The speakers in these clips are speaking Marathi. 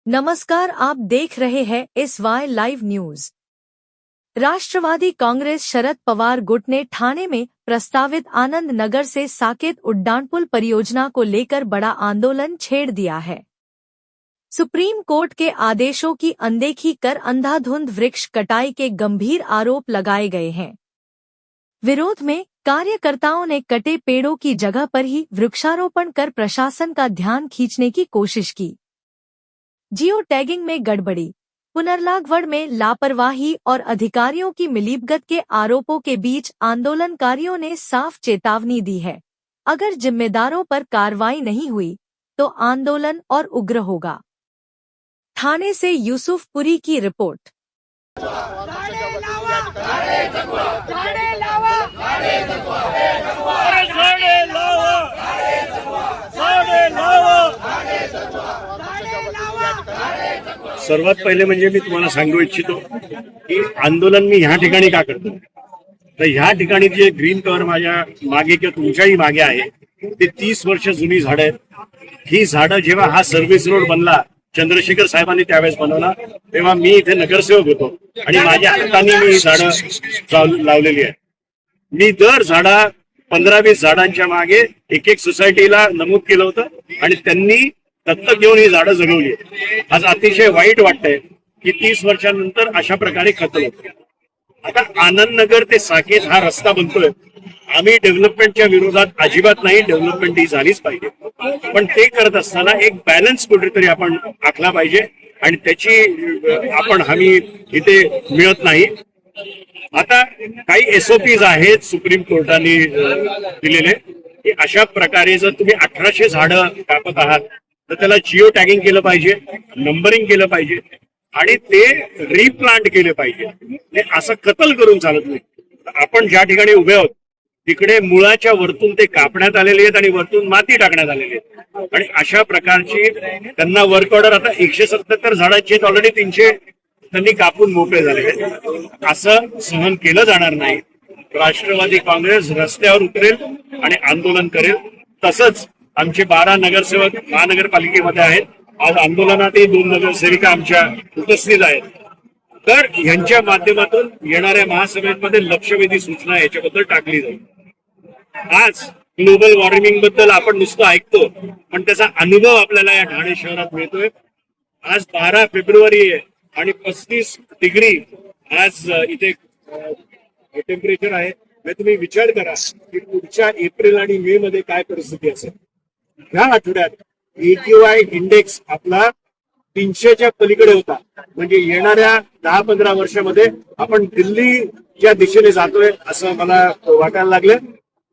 नमस्कार, आप देख रहे हैं SY live news. Rashtrawadi Congress Sharad Pawar गुट ने ठाणे में प्रस्तावित आनंद नगर से साकेत उड्डानपुल परियोजना को लेकर बड़ा आंदोलन छेड़ दिया है। सुप्रीम कोर्ट के आदेशों की अनदेखी कर अंधाधुंध वृक्ष कटाई के गंभीर आरोप लगाए गए हैं। विरोध में कार्यकर्ताओं ने कटे पेड़ों की जगह पर ही वृक्षारोपण कर प्रशासन का ध्यान खींचने की कोशिश की। जियो टैगिंग में गड़बड़ी, पुनर्लागवड़ में लापरवाही और अधिकारियों की मिलीभगत के आरोपों के बीच आंदोलनकारियों ने साफ चेतावनी दी है। अगर जिम्मेदारों पर कार्रवाई नहीं हुई तो आंदोलन और उग्र होगा। ठाणे से यूसुफ पुरी की रिपोर्ट। सर्वात पहिले म्हणजे मी तुम्हाला सांगू इच्छितो की आंदोलन मी ह्या ठिकाणी का करतो। तर ह्या ठिकाणी जे ग्रीन कव्हर माझ्या मागे किंवा तुमच्याही मागे आहे ते 30 वर्ष जुनी झाडं आहेत। ही झाडं जेव्हा हा सर्व्हिस रोड बनला, चंद्रशेखर साहेबांनी त्यावेळेस बनवला, तेव्हा मी इथे नगरसेवक होतो आणि माझ्या हाताने मी ही झाडं लावलेली आहेत। मी दर झाडा 15-20 झाडांच्या मागे एक सोसायटीला नमूद केलं होतं आणि त्यांनी दत्तक घेऊन ही झाडं जगवली। आज अतिशय वाईट वाटतंय की 30 वर्षांनंतर अशा प्रकारे खतल होते। आता आनंद नगर ते साकेत हा रस्ता बनतोय, आम्ही डेव्हलपमेंटच्या विरोधात अजिबात नाही, डेव्हलपमेंट ही झालीच पाहिजे, पण ते करत असताना एक बॅलन्स कुठेतरी आपण आखला पाहिजे आणि त्याची आपण हमी इथे मिळत नाही। आता काही SOPs आहेत सुप्रीम कोर्टाने दिलेले की अशा प्रकारे जर तुम्ही 1800 झाडं कापत आहात तर त्याला जिओ टॅगिंग केलं पाहिजे, नंबरिंग केलं पाहिजे आणि ते रिप्लांट केले पाहिजे। असं कत्ल करून चालत नाही। आपण ज्या ठिकाणी उभे आहोत तिकडे मुळाच्या वरतून ते कापण्यात आलेले आहेत आणि वरतून माती टाकण्यात आलेली आहे आणि अशा प्रकारची त्यांना वर्क ऑर्डर आता 177 झाडांची ऑलरेडी 300 त्यांनी कापून मोकळे झालेले आहेत। असं सहन केलं जाणार नाही। राष्ट्रवादी काँग्रेस रस्त्यावर उतरेल आणि आंदोलन करेल। तसंच आमचे 12 नगरसेवक महानगरपालिकेमध्ये आहेत। आज आंदोलनातही 2 नगरसेविका आमच्या उपस्थित आहेत। तर यांच्या माध्यमातून येणाऱ्या महासभेमध्ये लक्षवेधी सूचना याच्याबद्दल टाकली जाईल। आज ग्लोबल वॉर्मिंग बद्दल आपण नुसतं ऐकतो, पण त्याचा अनुभव आपल्याला या ठाणे शहरात मिळतोय। आज 12 फेब्रुवारी आहे आणि 35 डिग्री आज इथे टेम्परेचर आहे। तुम्ही विचार करा की पुढच्या एप्रिल आणि मे मध्ये काय परिस्थिती असेल। ह्या आठवड्यात AQI इंडेक्स आपला 300च्या पलीकडे होता, म्हणजे येणाऱ्या 10-15 वर्षामध्ये आपण दिल्लीच्या दिशेने जातोय असं मला वाटायला लागलं।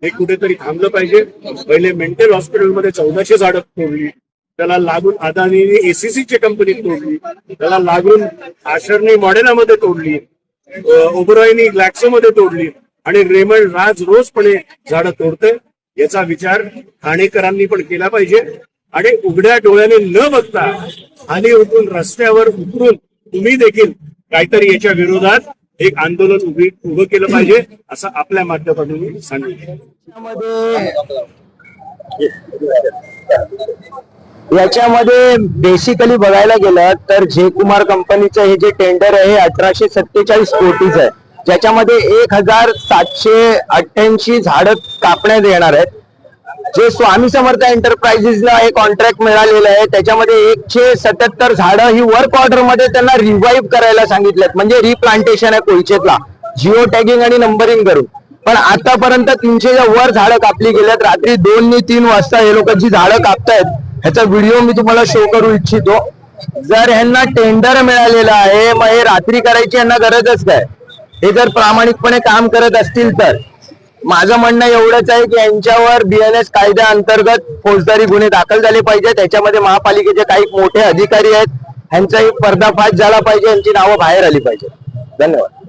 हे कुठेतरी थांबलं पाहिजे। पहिले मेंटल हॉस्पिटलमध्ये 1400 झाडं तोडली, त्याला लागून अदानीने ACCची कंपनी तोडली, त्याला लागून आशरने मॉडेलामध्ये तोडली, ओबरॉयनी ग्लॅक्सोमध्ये तोडली आणि रेमंड राज रोजपणे झाडं तोडते। याचा विचार ठाणेकरांनी पण केला पाहिजे आणि उघड्या डोळ्याने न बघता खाली उतरून रस्त्यावर उतरून तुम्ही देखील काहीतरी याच्या विरोधात एक आंदोलन उभं केलं पाहिजे असं आपल्या माध्यमातून सांगितलं। याच्यामध्ये बेसिकली बघायला गेलं तर जयकुमार कंपनीचं हे जे टेंडर आहे 1847 कोटीचं आहे, ज्याच्यामध्ये 1788 झाडं कापण्यात येणार आहेत। जे स्वामी समर्थ एंटरप्राइजेसला एक कॉन्ट्रॅक्ट मिळालेलं आहे त्याच्यामध्ये 177 झाडं ही वर्क ऑर्डर मध्ये त्यांना रिवाइव्ह करायला सांगितलेत, म्हणजे रिप्लांटेशन आहे कोळचेतला जिओ टॅगिंग आणि नंबरिंग करून। पण आतापर्यंत 300च्या वर झाडं कापली गेल्यात। रात्री 2 आणि 3 वाजता हे लोक जी झाडं कापतायत ह्याचा व्हिडिओ मी तुम्हाला शो करू इच्छितो। जर ह्यांना टेंडर मिळालेलं आहे मग हे रात्री करायची यांना गरजच काय? हे जर प्रामाणिकपणे काम करत असतील तर माझं म्हणणं एवढंच आहे की यांच्यावर BNS कायद्या अंतर्गत फौजदारी गुन्हे दाखल झाले पाहिजे। त्याच्यामध्ये महापालिकेचे काही मोठे अधिकारी आहेत, ह्यांचाही पर्दाफाश झाला पाहिजे, यांची नावं बाहेर आली पाहिजे। धन्यवाद।